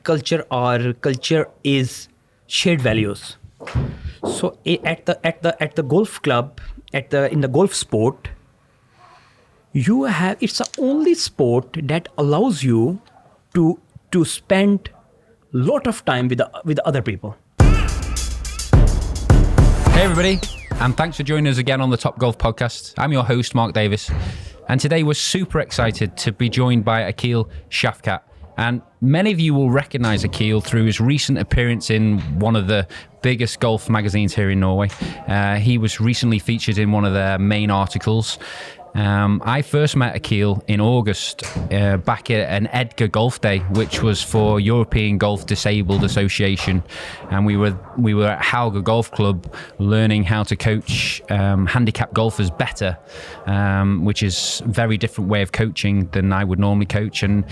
culture is shared values. So at the golf club, in the golf sport, it's the only sport that allows you to spend lot of time with other people. Hey everybody, and thanks for joining us again on the Toppgolf podcast. I'm your host, Mark Davies, and today we're super excited to be joined by Aqeel Shafqat. And many of you will recognize Aqeel through his recent appearance in one of the biggest golf magazines here in Norway. He was recently featured in one of their main articles. I first met Aqeel in August back at an Edgar Golf Day, which was for European Golf Disabled Association, and we were at Hauga Golf Club learning how to coach handicapped golfers better, which is a very different way of coaching than I would normally coach. And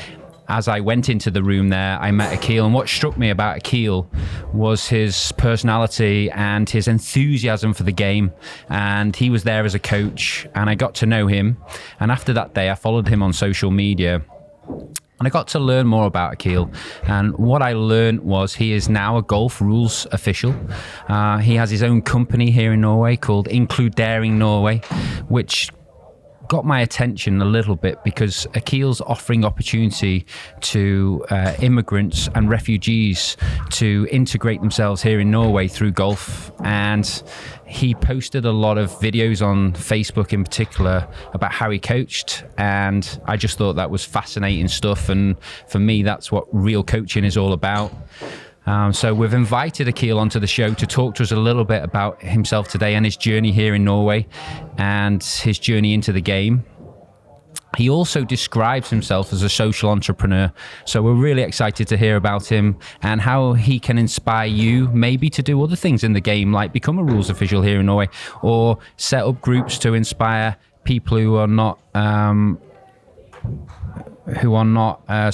as I went into the room there, I met Aqeel, and what struck me about Aqeel was his personality and his enthusiasm for the game. And he was there as a coach, and I got to know him. And after that day, I followed him on social media, and I got to learn more about Aqeel. And what I learned was he is now a golf rules official. He has his own company here in Norway called Inkludering Norge, which got my attention a little bit because Aqeel's offering opportunity to immigrants and refugees to integrate themselves here in Norway through golf. And he posted a lot of videos on Facebook in particular about how he coached, and I just thought that was fascinating stuff. And for me, that's what real coaching is all about. So we've invited Aqeel onto the show to talk to us a little bit about himself today and his journey here in Norway and his journey into the game. He also describes himself as a social entrepreneur. So we're really excited to hear about him and how he can inspire you maybe to do other things in the game, like become a rules official here in Norway, or set up groups to inspire people who are not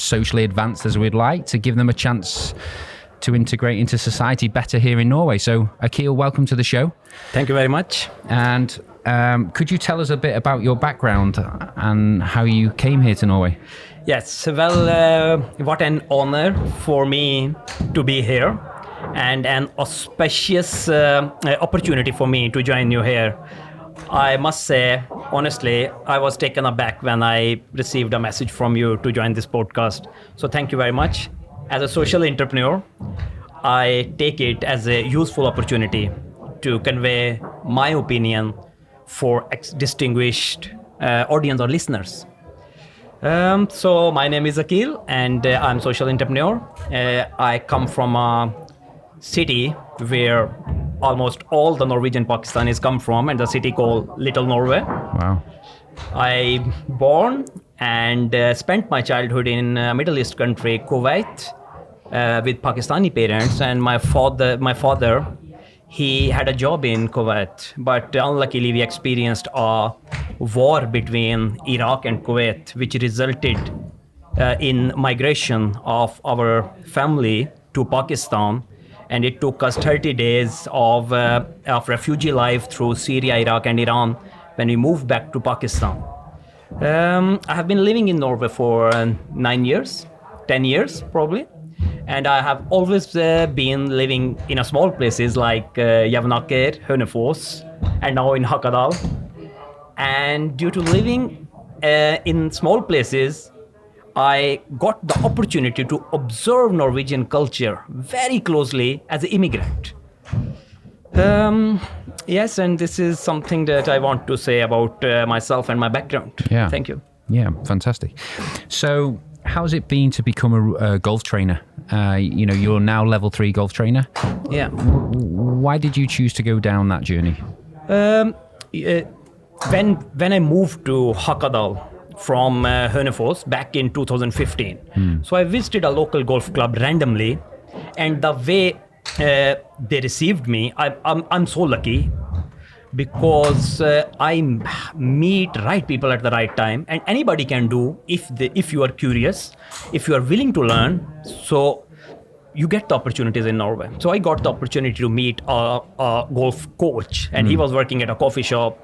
socially advanced as we'd like, to give them a chance to integrate into society better here in Norway. So Aqeel, welcome to the show. Thank you very much. And could you tell us a bit about your background and how you came here to Norway? Yes, well, what an honor for me to be here, and an auspicious opportunity for me to join you here. I must say, honestly, I was taken aback when I received a message from you to join this podcast. So thank you very much. As a social entrepreneur, I take it as a useful opportunity to convey my opinion for distinguished audience or listeners. So my name is Aqeel, and I'm a social entrepreneur. I come from a city where almost all the Norwegian Pakistanis come from, and the city called Little Norway. Wow. I born and spent my childhood in a Middle East country, Kuwait, with Pakistani parents. And my father, he had a job in Kuwait, but unluckily we experienced a war between Iraq and Kuwait, which resulted in migration of our family to Pakistan. And it took us 30 days of refugee life through Syria, Iraq, and Iran when we moved back to Pakistan. I have been living in Norway for 10 years probably. And I have always been living in small places like Jevnaker, Hønefoss, and now in Hakadal. And due to living in small places, I got the opportunity to observe Norwegian culture very closely as an immigrant. Yes, and this is something that I want to say about myself and my background. Yeah. Thank you. Yeah, fantastic. So how's it been to become a golf trainer? You're now level 3 golf trainer. Yeah. Why did you choose to go down that journey? When I moved to Hakadal from Hønefoss back in 2015, so I visited a local golf club randomly, and the way they received me, I'm so lucky, because I meet right people at the right time, and anybody can do if you are curious, if you are willing to learn. So you get the opportunities in Norway. So I got the opportunity to meet a golf coach, and he was working at a coffee shop.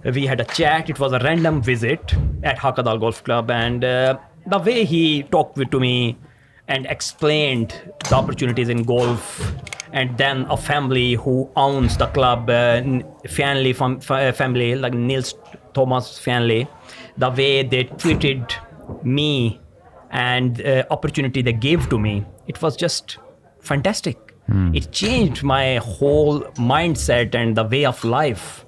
We had a chat. It was a random visit at Hakadal Golf Club, and the way he talked to me and explained the opportunities in golf. And then a family who owns the club, family like Nils Thomas family, the way they treated me and opportunity they gave to me, it was just fantastic. It changed my whole mindset and the way of life.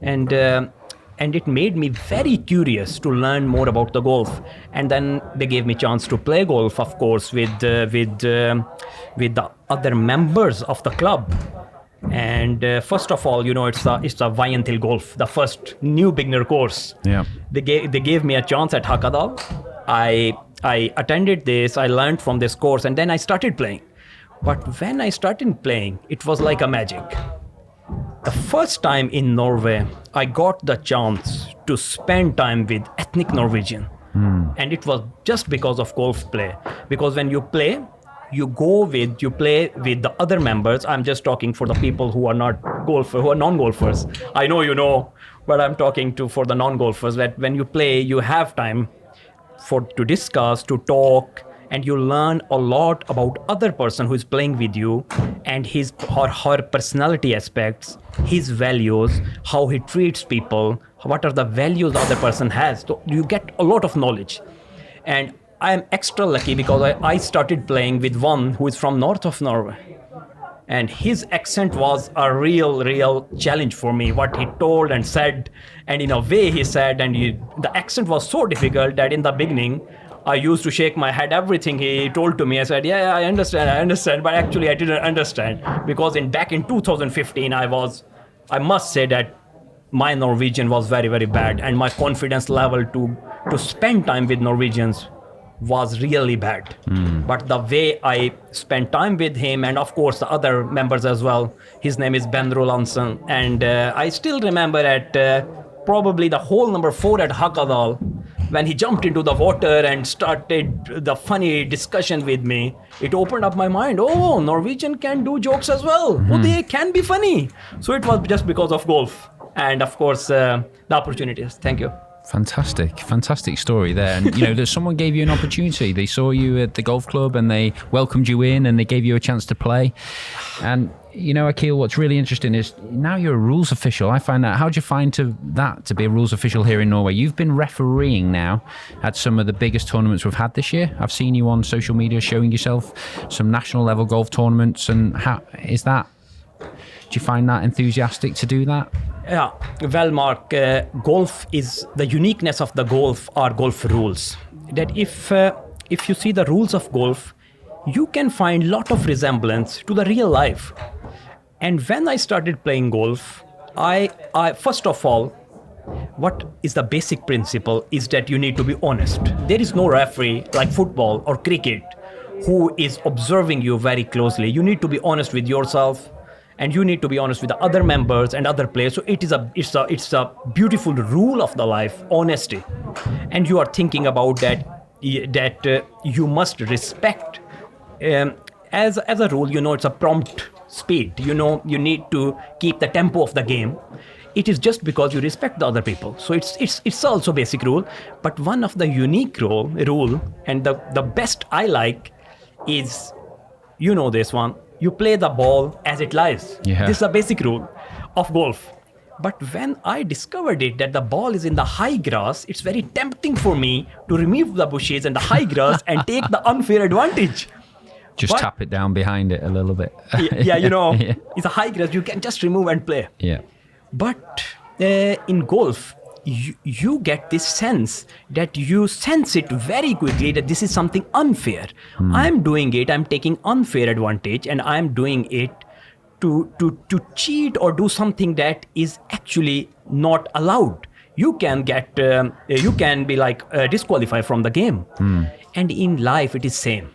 And it made me very curious to learn more about the golf. And then they gave me chance to play golf, of course, with the other members of the club. And first of all, it's the Viantil Golf, the first new beginner course. Yeah. They gave me a chance at Hakadal. I attended this, I learned from this course, and then I started playing. But when I started playing, it was like a magic. The first time in Norway, I got the chance to spend time with ethnic Norwegian. And it was just because of golf play. Because when you play, you play with the other members. I'm just talking for the people who are who are non-golfers. I know you know, but I'm talking for the non-golfers, that when you play, you have time to discuss, to talk, and you learn a lot about other person who is playing with you and his or her personality aspects, his values, how he treats people, what are the values the other person has. So you get a lot of knowledge. And I am extra lucky because I started playing with one who is from north of Norway. And his accent was a real challenge for me, what he told and said, and in a way he said, and the accent was so difficult that in the beginning, I used to shake my head, everything he told to me. I said, yeah, I understand, but actually I didn't understand, because back in 2015, I must say that my Norwegian was very, very bad, and my confidence level to spend time with Norwegians was really bad. But the way I spent time with him, and of course the other members as well, his name is Ben Rolandsen, and I still remember at probably the hole number 4 at Hakadal, when he jumped into the water and started the funny discussion with me, it opened up my mind. Oh, Norwegian can do jokes as well. Oh, they can be funny. So it was just because of golf and of course the opportunities. Thank you. Fantastic story there. And that someone gave you an opportunity. They saw you at the golf club and they welcomed you in and they gave you a chance to play. And Aqeel, what's really interesting is now you're a rules official. I find that. How do you find to be a rules official here in Norway? You've been refereeing now at some of the biggest tournaments we've had this year. I've seen you on social media showing yourself some national level golf tournaments. And how is that? Do you find that enthusiastic to do that? Yeah, well, Mark, golf is the uniqueness of the golf are golf rules. That if you see the rules of golf, you can find lot of resemblance to the real life. And when I started playing golf, I first of all, what is the basic principle is that you need to be honest. There is no referee like football or cricket who is observing you very closely. You need to be honest with yourself, and you need to be honest with the other members and other players. So it's a beautiful rule of the life, honesty. And you are thinking about that you must respect. As a rule, it's a prompt speed. You need to keep the tempo of the game. It is just because you respect the other people. So it's also basic rule. But one of the unique rule, and the best I like is, this one. You play the ball as it lies. Yeah. This is a basic rule of golf. But when I discovered that the ball is in the high grass, it's very tempting for me to remove the bushes and the high grass and take the unfair advantage. Just tap it down behind it a little bit. Yeah, It's a high grass. You can just remove and play. Yeah. But in golf, you get this sense that you sense it very quickly that this is something unfair. I'm doing it, I'm taking unfair advantage, and I'm doing it to cheat or do something that is actually not allowed. You can be disqualified from the game. And in life it is same.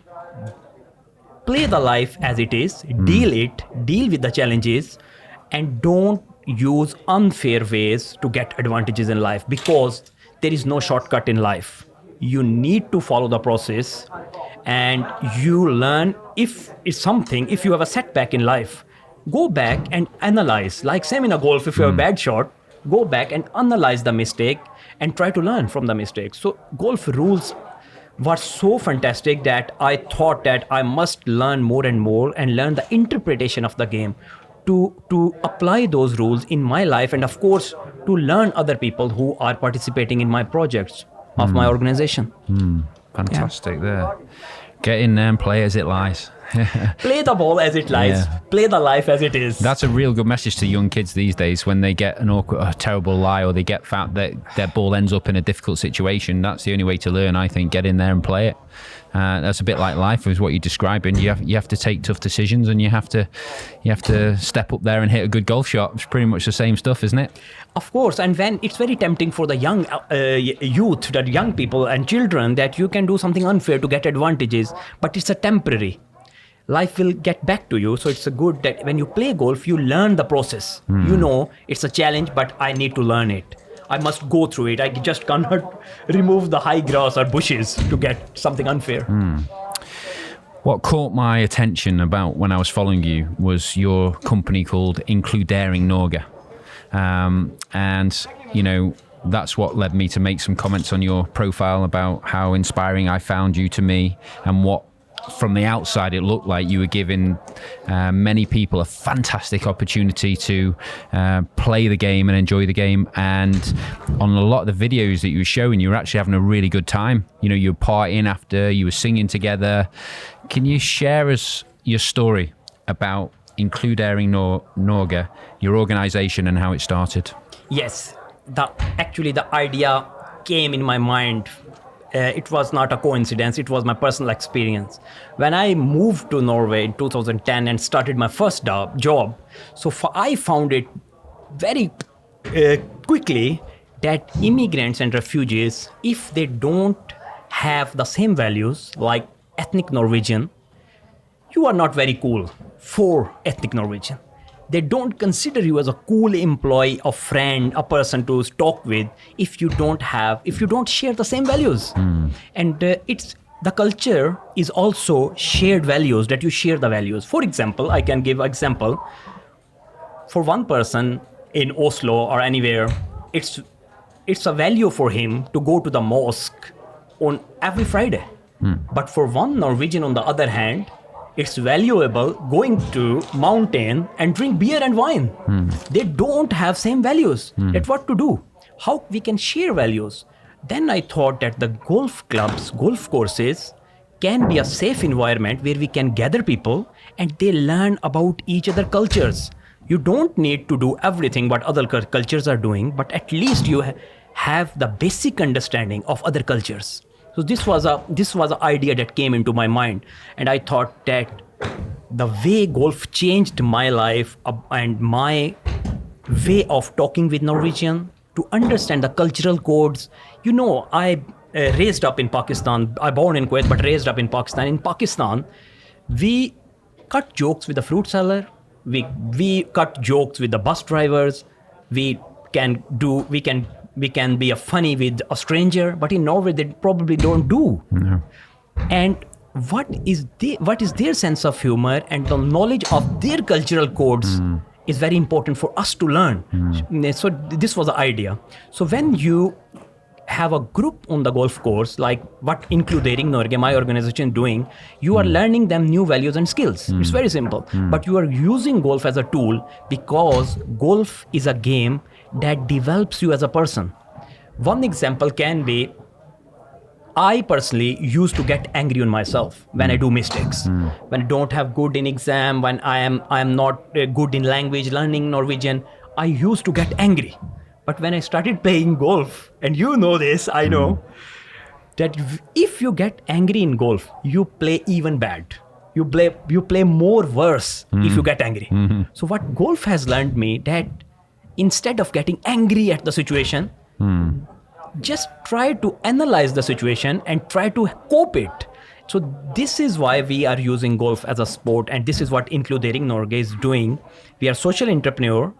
Play the life as it is, deal with the challenges, and don't use unfair ways to get advantages in life, because there is no shortcut in life. You need to follow the process, and you learn if you have a setback in life, go back and analyze. Like same in a golf, if you have a bad shot, go back and analyze the mistake and try to learn from the mistake. So golf rules was so fantastic that I thought that I must learn more and more and learn the interpretation of the game to apply those rules in my life, and of course to learn other people who are participating in my projects of my organization. Fantastic there. Get in there and play as it lies. Play the ball as it lies. Yeah. Play the life as it is. That's a real good message to young kids these days when they get an awkward, a terrible lie, or they get found that their ball ends up in a difficult situation. That's the only way to learn, I think. Get in there and play it. That's a bit like life, is what you're describing. You have to take tough decisions, and you have to step up there and hit a good golf shot. It's pretty much the same stuff, isn't it? Of course, and when it's very tempting for the young youth, that young people and children, that you can do something unfair to get advantages, but it's a temporary. Life will get back to you, so it's a good that when you play golf, you learn the process. You know, it's a challenge, but I need to learn it. I must go through it. I just cannot remove the high grass or bushes to get something unfair. What caught my attention about when I was following you was your company called Inkludering Norge. And, you know, that's what led me to make some comments on your profile about how inspiring I found you to me, and what from the outside it looked like you were giving many people a fantastic opportunity to play the game and enjoy the game. And on a lot of the videos that you were showing, you were actually having a really good time. You know, you were partying after, you were singing together. Can you share us your story about Inkludering Norge, your organization, and how it started? Yes, actually the idea came in my mind. It was not a coincidence, it was my personal experience. When I moved to Norway in 2010 and started my first job, so I found it very quickly that immigrants and refugees, if they don't have the same values like ethnic Norwegian, you are not very cool for ethnic Norwegian. They don't consider you as a cool employee, a friend, a person to talk with if you don't share the same values. And it's the culture is also shared values, that you share the values. For example, I can give example. For one person in Oslo or anywhere, it's a value for him to go to the mosque on every Friday. But for one Norwegian, on the other hand, it's valuable going to mountain and drink beer and wine. They don't have same values. That's what to do. How we can share values? Then I thought that the golf clubs, golf courses can be a safe environment where we can gather people and they learn about each other cultures. You don't need to do everything what other cultures are doing, but at least you have the basic understanding of other cultures. So this was an idea that came into my mind, and I thought that the way golf changed my life and my way of talking with Norwegian, to understand the cultural codes. You know, I raised up in Pakistan. I born in Kuwait, but raised up in Pakistan. In Pakistan, we cut jokes with the fruit seller. We cut jokes with the bus drivers. We can be funny with a stranger, but in Norway they probably don't do. No. And what is their sense of humor and the knowledge of their cultural codes is very important for us to learn. So this was the idea. So when you have a group on the golf course, like what Inkludering Norge, my organization, doing, you are learning them new values and skills. It's very simple. But you are using golf as a tool because golf is a game that develops you as a person. One example can be, I personally used to get angry on myself when I do mistakes, when I don't have good in exam, when I am not good in language, learning Norwegian. I used to get angry. But when I started playing golf, and you know this, I know, that if you get angry in golf, you play even bad. You play more worse if you get angry. So what golf has learned me, that instead of getting angry at the situation, just try to analyze the situation and try to cope it. So this is why we are using golf as a sport, and this is what Inkludering Norge is doing. We are social entrepreneur.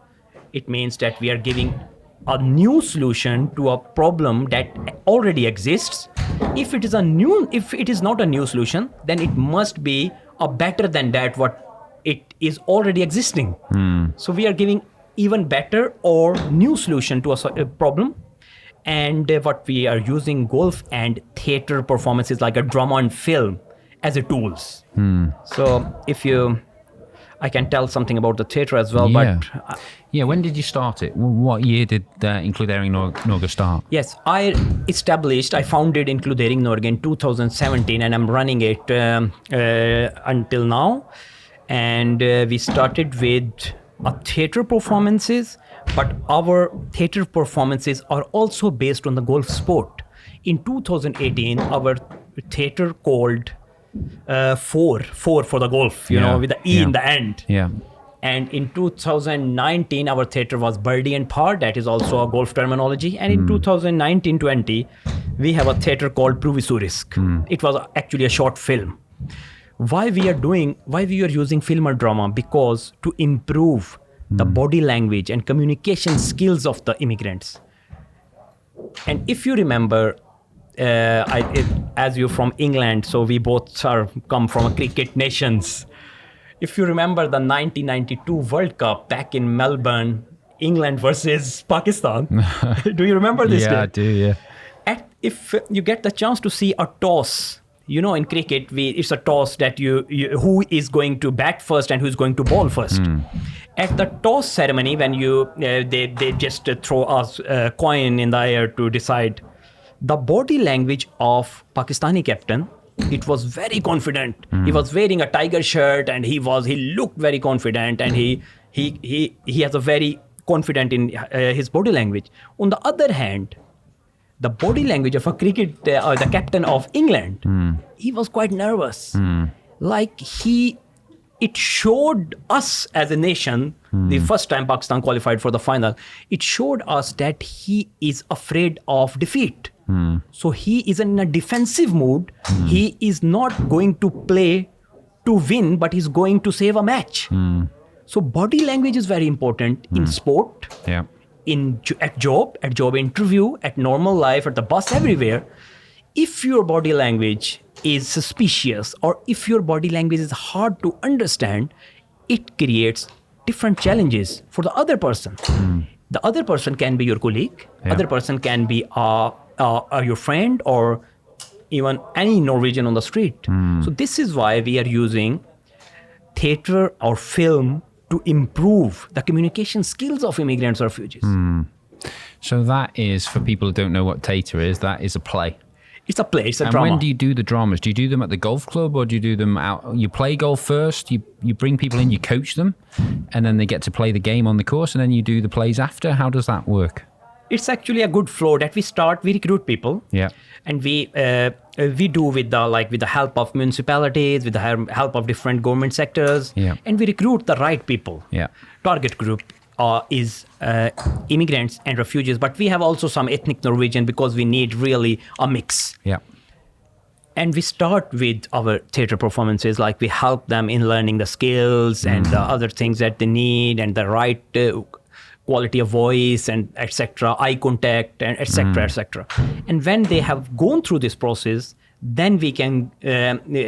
It means that we are giving a new solution to a problem that already exists. If it is not a new solution, then it must be a better than that what it is already existing. So we are giving even better or new solution to a problem. And what we are using golf and theater performances like a drama and film as a tools. So I can tell something about the theater as well, Yeah. but Yeah, when did you start it? What year did Inkludering Norge start? yes, I founded Inkludering Norge in 2017 and I'm running it until now. And we started with theater performances, but our theater performances are also based on the golf sport. In 2018, our theater called four for the golf, you know, with the E in the end. Yeah. And in 2019, our theater was birdie and par. That is also a golf terminology. And in 2019-20, we have a theater called Provisorisk. It was actually a short film. Why we are using film or drama? Because to improve the body language and communication skills of the immigrants. And if you remember, as you're from England, so we both come from a cricket nations. If you remember the 1992 World Cup back in Melbourne, England versus Pakistan, do you remember this day? Yeah, I do, yeah. If you get the chance to see a toss, you know, in cricket, it's a toss that you who is going to bat first and who's going to bowl first. At the toss ceremony, when they just throw a coin in the air to decide, the body language of Pakistani captain, it was very confident. He was wearing a tiger shirt and he looked very confident, and he has a very confident in his body language. On the other hand, the body language of a cricket the captain of England, he was quite nervous. Like it showed us as a nation, the first time Pakistan qualified for the final, it showed us that he is afraid of defeat. So he is in a defensive mood. He is not going to play to win, but he's going to save a match. So body language is very important in sport, Yeah. at job interview, at normal life, at the bus, everywhere. If your body language is suspicious or if your body language is hard to understand, it creates different challenges for the other person. The other person can be your colleague, other person can be your friend or even any Norwegian on the street. So this is why we are using theater or film to improve the communication skills of immigrants or refugees. So that is, for people who don't know what theater is, that is a play. It's a play, it's a And drama. when do you do the dramas? Do you do them at the golf club, or do you do them out? You play golf first, you bring people in, you coach them, and then they get to play the game on the course, and then you do the plays after? How does that work? It's actually a good flow that we recruit people. Yeah. And we do with the help of municipalities, with the help of different government sectors. Yeah. And we recruit the right people. Yeah. Target group is immigrants and refugees, but we have also some ethnic Norwegian because we need really a mix. Yeah. And we start with our theater performances, like we help them in learning the skills and the other things that they need, and the right quality of voice and etc., eye contact and etc., etc. And when they have gone through this process, then we can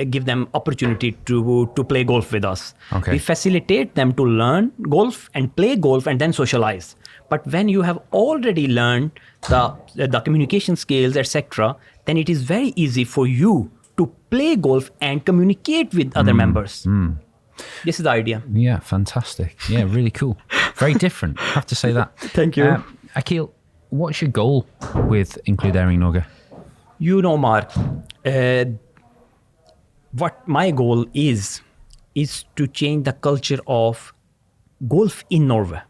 give them opportunity to play golf with us. Okay. We facilitate them to learn golf and play golf and then socialize. But when you have already learned the communication skills, etc., then it is very easy for you to play golf and communicate with other members. This is the idea. Yeah, fantastic. Yeah, really cool. Very different, I have to say that. Thank you. Aqeel, what's your goal with Inkludering Norge? You know, Mark, what my goal is to change the culture of golf in Norway.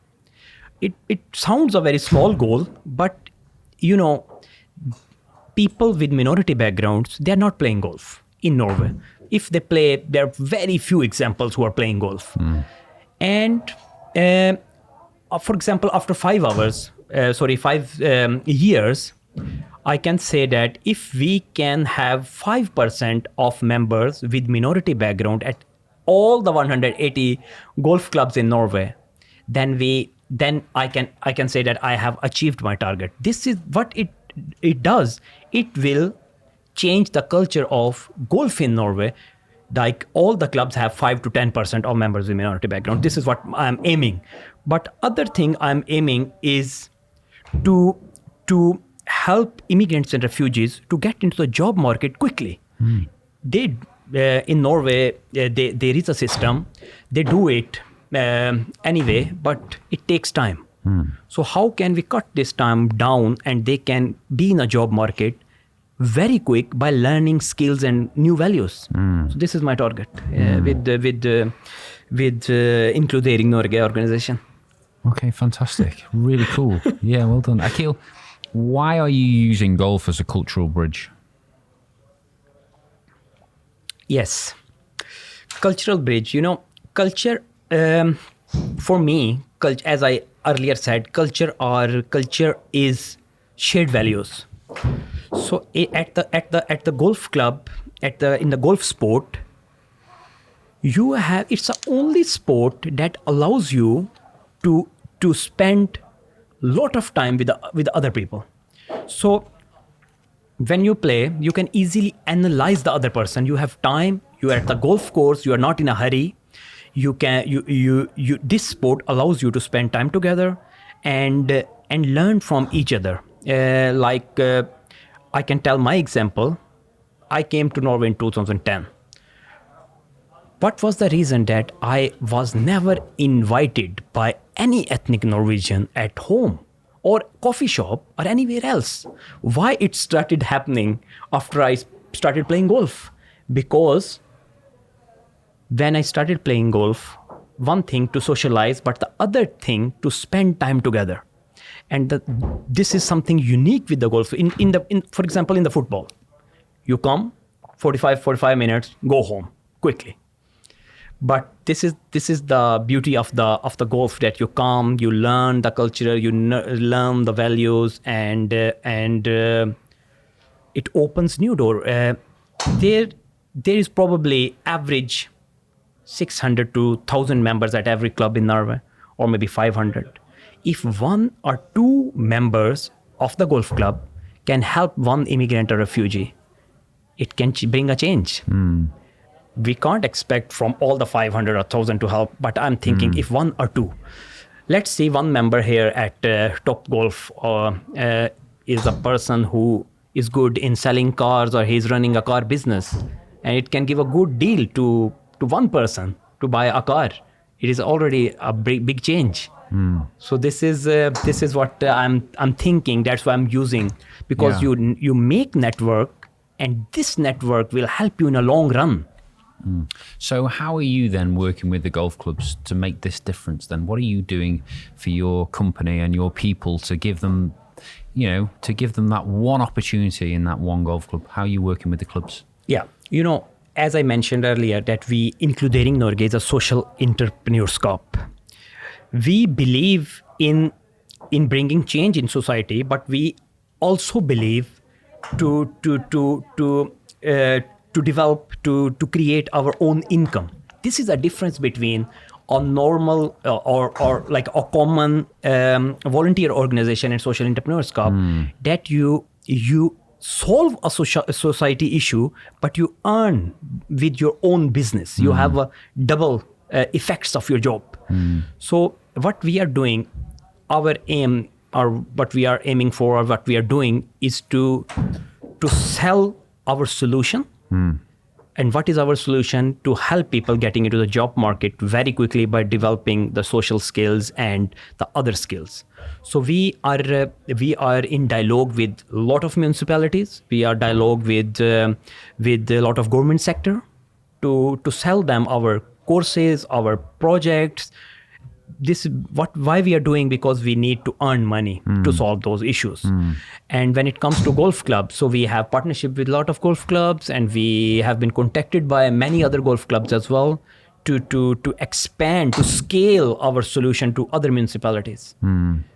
It sounds a very small goal, but, you know, people with minority backgrounds, they are not playing golf in Norway. If they play, there are very few examples who are playing golf. And for example, after 5 years, I can say that if we can have 5% of members with minority background at all the 180 golf clubs in Norway, then I can say that I have achieved my target. This is what it does. It will change the culture of golf in Norway. Like all the clubs have 5 to 10% of members with minority background. This is what I'm aiming. But other thing I'm aiming is to help immigrants and refugees to get into the job market quickly. They in Norway, there is a system. They do it anyway, but it takes time. So how can we cut this time down and they can be in a job market very quick by learning skills and new values? So this is my target with Inkludering Norge organization. Okay, fantastic. Really cool. Yeah, well done. Aqeel, why are you using golf as a cultural bridge? Yes. Cultural bridge. Culture, for me, as I earlier said, culture is shared values. So at the golf club, in the golf sport, it's the only sport that allows you to spend a lot of time with other people. So when you play, you can easily analyze the other person. You have time. You are at the golf course. You are not in a hurry. This sport allows you to spend time together and learn from each other. I can tell my example. I came to Norway in 2010. What was the reason that I was never invited by any ethnic Norwegian at home or coffee shop or anywhere else? Why it started happening after I started playing golf? Because when I started playing golf, one thing to socialize, but the other thing to spend time together. And this is something unique with the golf. For example, in the football, you come 45 minutes, go home quickly. But this is the beauty of the golf, that you come, you learn the culture, you learn the values, and it opens new door. There is probably average 600 to 1,000 members at every club in Norway, or maybe 500. If one or two members of the golf club can help one immigrant or refugee, it can bring a change. We can't expect from all the 500 or 1,000 to help, but I'm thinking if one or two, let's say one member here at Toppgolf is a person who is good in selling cars, or he's running a car business, and it can give a good deal to one person to buy a car. It is already a big change. So this is what I'm thinking. That's why I'm using, because you make network, and this network will help you in a long run. So how are you then working with the golf clubs to make this difference then? What are you doing for your company and your people to give them, that one opportunity in that one golf club? How are you working with the clubs? Yeah, as I mentioned earlier, that Inkludering Norge is a social entrepreneurskap. We believe in bringing change in society, but we also believe to develop, to create our own income. This is a difference between a normal or like a common volunteer organization and social entrepreneurskap, that you solve a society issue, but you earn with your own business. You have a double effects of your job. So what we are doing, our aim, or what we are aiming for, or what we are doing, is to sell our solution. And what is our solution? To help people getting into the job market very quickly by developing the social skills and the other skills. So we are in dialogue with a lot of municipalities. We are dialogue with a lot of government sector to sell them our courses, our projects. This is why we are doing, because we need to earn money to solve those issues. And when it comes to golf clubs, so we have partnership with a lot of golf clubs, and we have been contacted by many other golf clubs as well to expand, to scale our solution to other municipalities.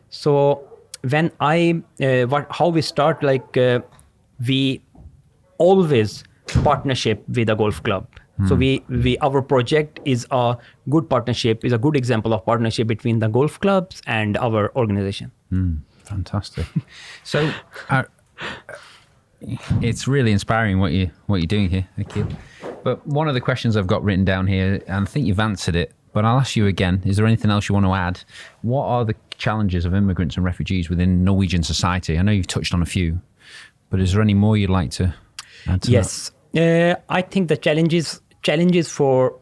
So when how we start, we always partnership with a golf club. So our project is a good partnership, is a good example of partnership between the golf clubs and our organization. Fantastic. So it's really inspiring what you're doing here, Aqeel. But one of the questions I've got written down here, and I think you've answered it, but I'll ask you again, is there anything else you want to add? What are the challenges of immigrants and refugees within Norwegian society? I know you've touched on a few, but is there any more you'd like to add to Yes. I think the challenges for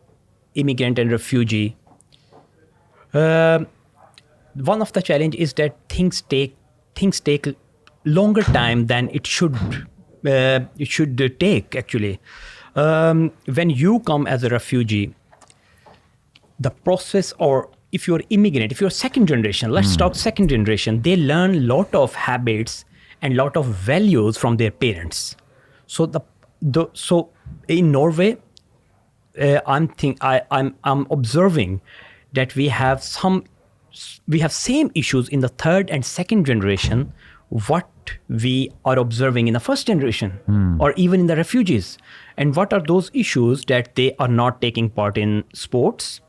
immigrant and refugee, one of the challenge is that things take longer time than it should take actually. When you come as a refugee, the process, or if you're immigrant, if you're second generation, let's talk second generation, they learn lot of habits and lot of values from their parents. So so in Norway, I'm observing that we have same issues in the third and second generation what we are observing in the first generation or even in the refugees. And what are those issues? That they are not taking part in sports.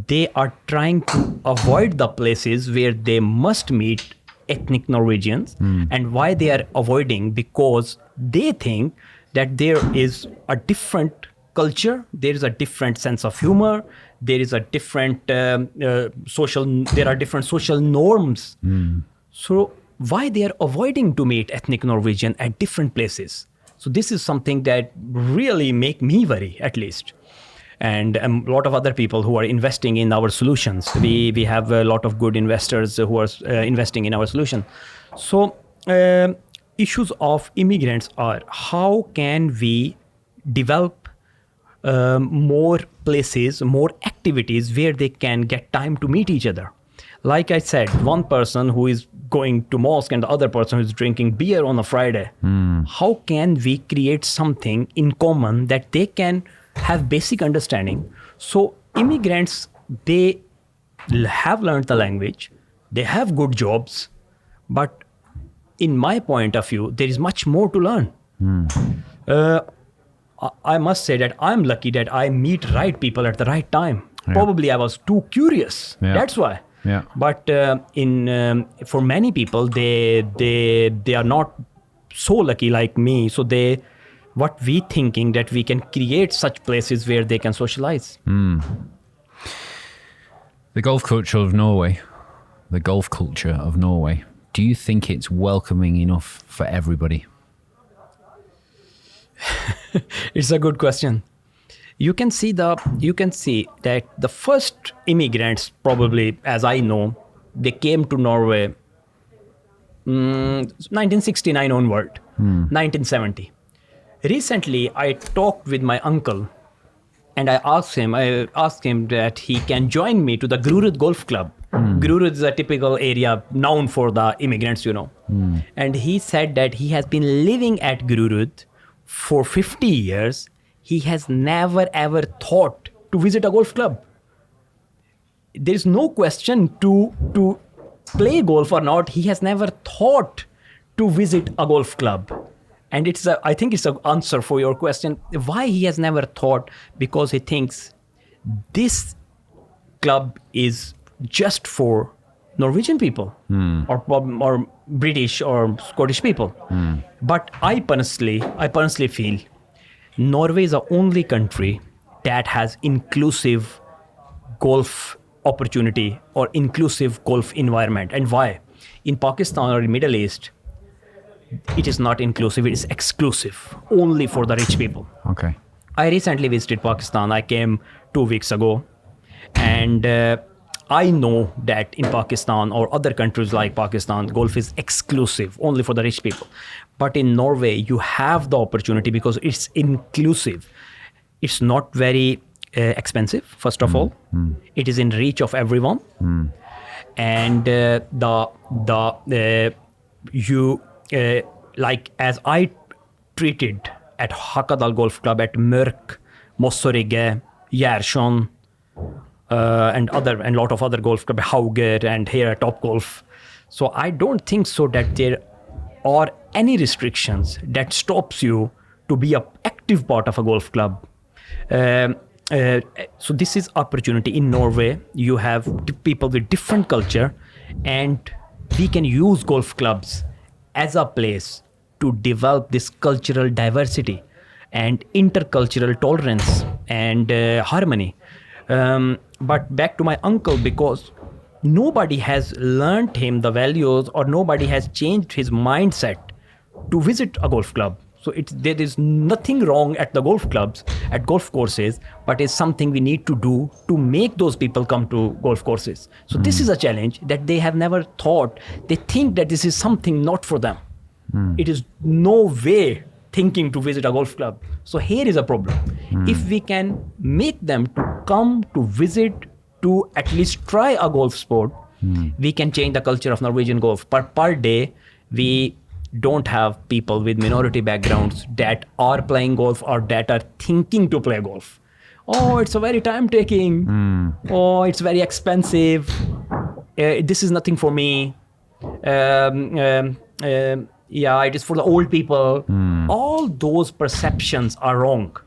They are trying to avoid the places where they must meet ethnic Norwegians. And why they are avoiding? Because they think that there is a different culture, there is a different sense of humor, there is a different there are different social norms. So why they are avoiding to meet ethnic Norwegian at different places? So this is something that really make me worry, at least. And a lot of other people who are investing in our solutions. We have a lot of good investors who are investing in our solution. So issues of immigrants are, how can we develop more places, more activities where they can get time to meet each other? Like I said, one person who is going to mosque and the other person who is drinking beer on a Friday. How can we create something in common that they can have basic understanding? So immigrants, they have learned the language, they have good jobs, but in my point of view, there is much more to learn. I must say that I'm lucky that I meet right people at the right time. Probably I was too curious. That's why. But for many people, they are not so lucky like me. So what we thinking that we can create such places where they can socialize. The golf culture of Norway, do you think it's welcoming enough for everybody? It's a good question. You can see that the first immigrants, probably, as I know, they came to Norway 1969 onward, 1970. Recently, I talked with my uncle, and I asked him that he can join me to the Grorud Golf Club. Grorud is a typical area known for the immigrants, And he said that he has been living at Grorud for 50 years. He has never ever thought to visit a golf club. There is no question to play golf or not. He has never thought to visit a golf club. And I think it's an answer for your question. Why he has never thought? Because he thinks this club is just for Norwegian people or British or Scottish people. But I personally feel Norway is the only country that has inclusive golf opportunity or inclusive golf environment. And why? In Pakistan or in Middle East, it is not inclusive, it is exclusive, only for the rich people. Okay. I recently visited Pakistan. I came 2 weeks ago. And I know that in Pakistan or other countries like Pakistan, golf is exclusive, only for the rich people. But in Norway, you have the opportunity because it's inclusive. It's not very expensive, first of all. It is in reach of everyone. And like as I treated at Hakadal Golf Club, at Mørk, Mossorige, Gjersson, and lot of other golf clubs, Hauger, and here at Toppgolf. So I don't think so that there are any restrictions that stops you to be an active part of a golf club. So this is opportunity in Norway. You have people with different culture, and we can use golf clubs as a place to develop this cultural diversity and intercultural tolerance and harmony. But back to my uncle, because nobody has learned him the values, or nobody has changed his mindset to visit a golf club. So there is nothing wrong at the golf clubs, at golf courses, but it's something we need to do to make those people come to golf courses. So this is a challenge that they have never thought. They think that this is something not for them. It is no way thinking to visit a golf club. So here is a problem. If we can make them to come to visit, to at least try a golf sport, we can change the culture of Norwegian golf. Per day, we don't have people with minority backgrounds that are playing golf or that are thinking to play golf. Oh, it's a very time taking. Oh, it's very expensive. This is nothing for me. Yeah, it is for the old people. All those perceptions are wrong.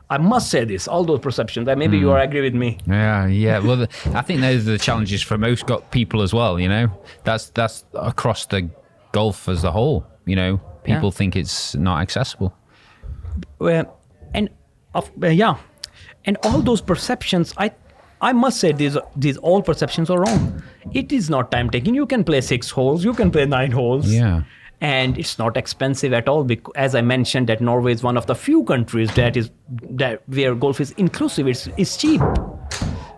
I must say this, all those perceptions. And maybe you agree with me. Yeah. Well, I think those are the challenges for most people as well, you know. That's across the golf as a whole, you know. People think it's not accessible. And all those perceptions, I must say these all perceptions are wrong. It is not time taking. You can play 6 holes, you can play 9 holes. Yeah. And it's not expensive at all, because, as I mentioned, that Norway is one of the few countries that where golf is inclusive. It's cheap.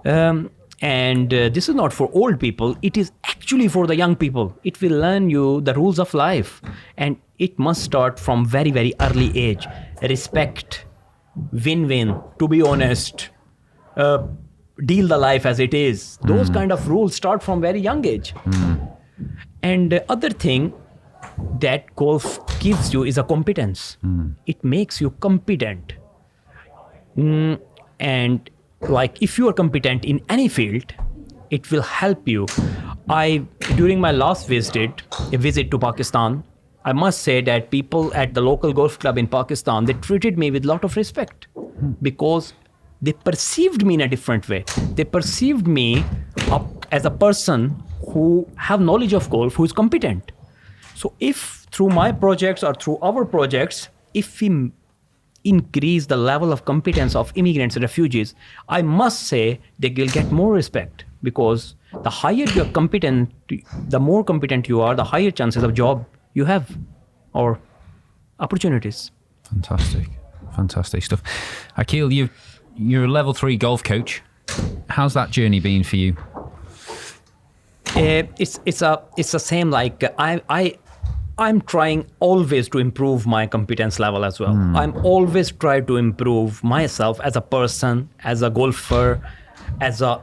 And this is not for old people. It is actually for the young people. It will learn you the rules of life. And it must start from very, very early age. Respect, win-win, to be honest, deal the life as it is. Those kind of rules start from very young age. And the other thing that golf gives you is a competence. It makes you competent. And like, if you are competent in any field, it will help you. During my last visit to Pakistan, I must say that people at the local golf club in Pakistan, they treated me with a lot of respect because they perceived me in a different way. They perceived me as a person who have knowledge of golf, who is competent. So if through my projects or through our projects, if we increase the level of competence of immigrants and refugees, I must say they will get more respect, because the higher you are competent, the more competent you are, the higher chances of job you have or opportunities. Fantastic stuff. Aqeel, you're a level 3 golf coach. How's that journey been for you? It's the same. Like I'm trying always to improve my competence level as well. I'm always trying to improve myself as a person, as a golfer, as a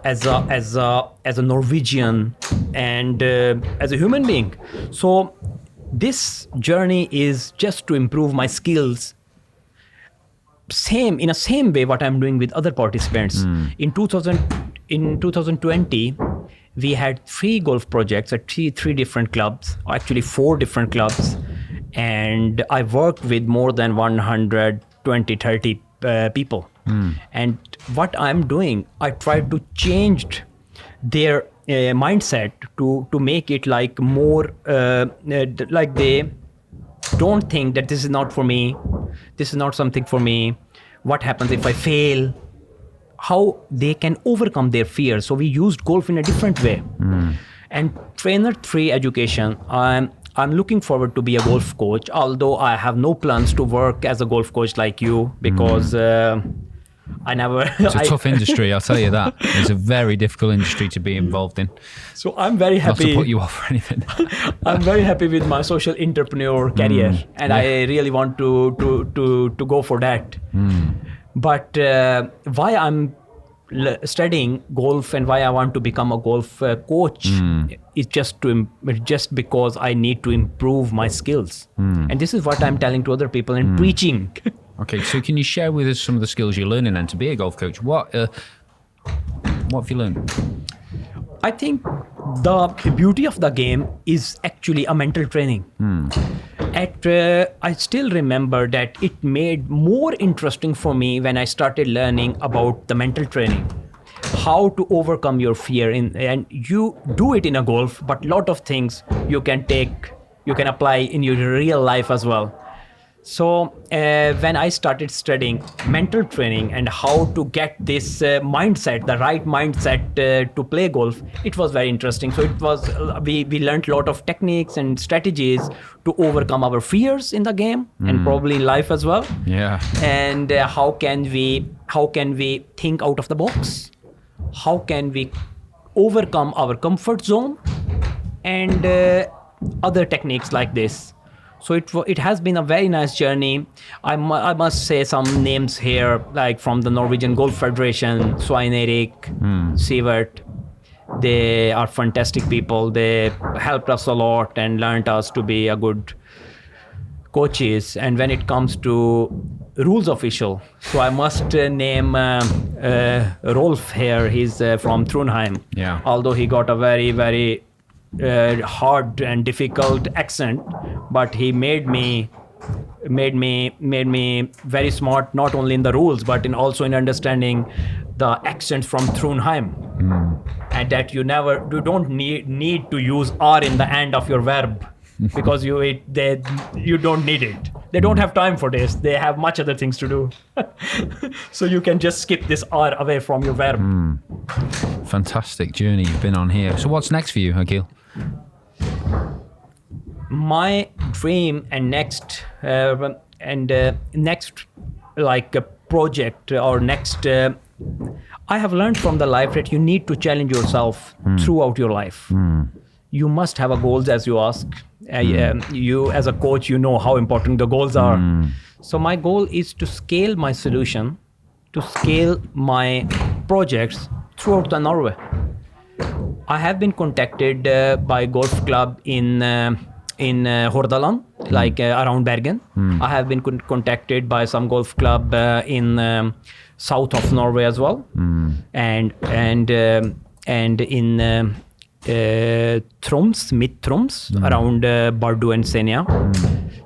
Norwegian, and as a human being. So this journey is just to improve my skills. In the same way what I'm doing with other participants. In 2020, we had 3 golf projects at three different clubs, actually 4 different clubs. And I worked with more than 120, 30 people. And what I'm doing, I try to change their mindset to make it like more, like they don't think that this is not for me, this is not something for me. What happens if I fail? How they can overcome their fears. So we used golf in a different way. And trainer 3 education, I'm looking forward to be a golf coach, although I have no plans to work as a golf coach like you, because I never... It's a tough industry, I'll tell you that. It's a very difficult industry to be involved in. So I'm very happy... Not to put you off or anything. I'm very happy with my social entrepreneur career, and I really want to go for that. But why I'm studying golf and why I want to become a golf coach is just because I need to improve my skills. And this is what I'm telling to other people and preaching. Okay, so can you share with us some of the skills you're learning then to be a golf coach? What have you learned? I think the beauty of the game is actually a mental training. I still remember that it made more interesting for me when I started learning about the mental training, how to overcome your fear. And you do it in a golf, but a lot of things you can apply in your real life as well. So when I started studying mental training and how to get this mindset, the right mindset to play golf, it was very interesting. So it was we learned a lot of techniques and strategies to overcome our fears in the game and probably in life as well. Yeah. And how can we think out of the box? How can we overcome our comfort zone and other techniques like this? So it has been a very nice journey. I must say some names here, like from the Norwegian Golf Federation, Svein Erik, Sivert. They are fantastic people. They helped us a lot and learned us to be a good coaches. And when it comes to rules official, so I must name Rolf here. He's from Trondheim. Yeah. Although he got a very, very hard and difficult accent, but he made me very smart, not only in the rules but in also in understanding the accents from Trondheim, and that you don't need to use R in the end of your verb because you don't need it. They don't have time for this. They have much other things to do. So you can just skip this R away from your verb. Fantastic journey you've been on here. So what's next for you, Aqeel? My dream and next like a project or next I have learned from the life that you need to challenge yourself throughout your life. You must have a goals, as you ask. You as a coach, you know how important the goals are. So my goal is to scale my solution, to scale my projects throughout the Norway. I have been contacted by golf club in Hordaland, like around Bergen. I have been contacted by some golf club in south of Norway as well, and in Troms, mid-Troms, around Bardu and Senja.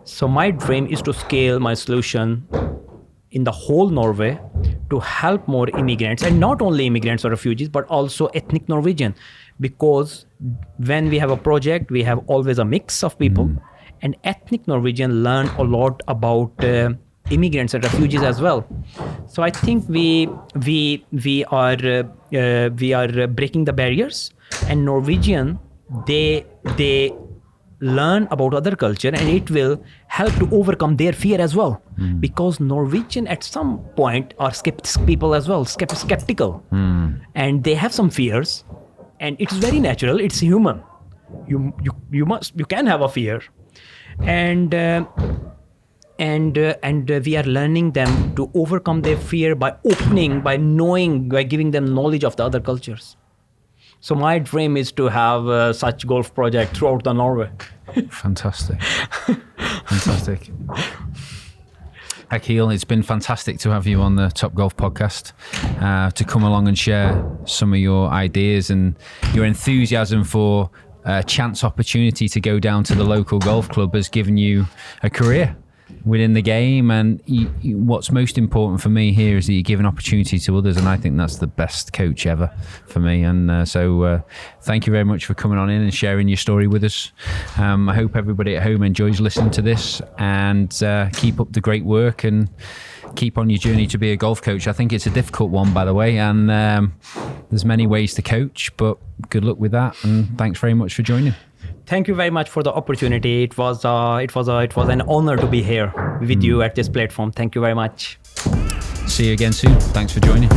So my dream is to scale my solution in the whole Norway to help more immigrants, and not only immigrants or refugees, but also ethnic Norwegian. Because when we have a project, we have always a mix of people, and ethnic Norwegian learn a lot about immigrants and refugees as well. So I think we are breaking the barriers, and Norwegian they learn about other culture, and it will help to overcome their fear as well. Because Norwegian at some point are people as well, skeptical, and they have some fears, and it's very natural. It's human. You can have a fear, and we are learning them to overcome their fear by giving them knowledge of the other cultures. So my dream is to have such golf project throughout the Norway. Fantastic. Fantastic. Aqeel, it's been fantastic to have you on the Top Golf podcast, to come along and share some of your ideas and your enthusiasm for a chance opportunity to go down to the local golf club has given you a career within the game. And what's most important for me here is that you give an opportunity to others, and I think that's the best coach ever for me. And so thank you very much for coming on in and sharing your story with us. I hope everybody at home enjoys listening to this, and keep up the great work and keep on your journey to be a golf coach. I think it's a difficult one, by the way, and there's many ways to coach, but good luck with that, and thanks very much for joining. Thank you very much for the opportunity. It was an honor to be here with you at this platform. Thank you very much. See you again soon. Thanks for joining.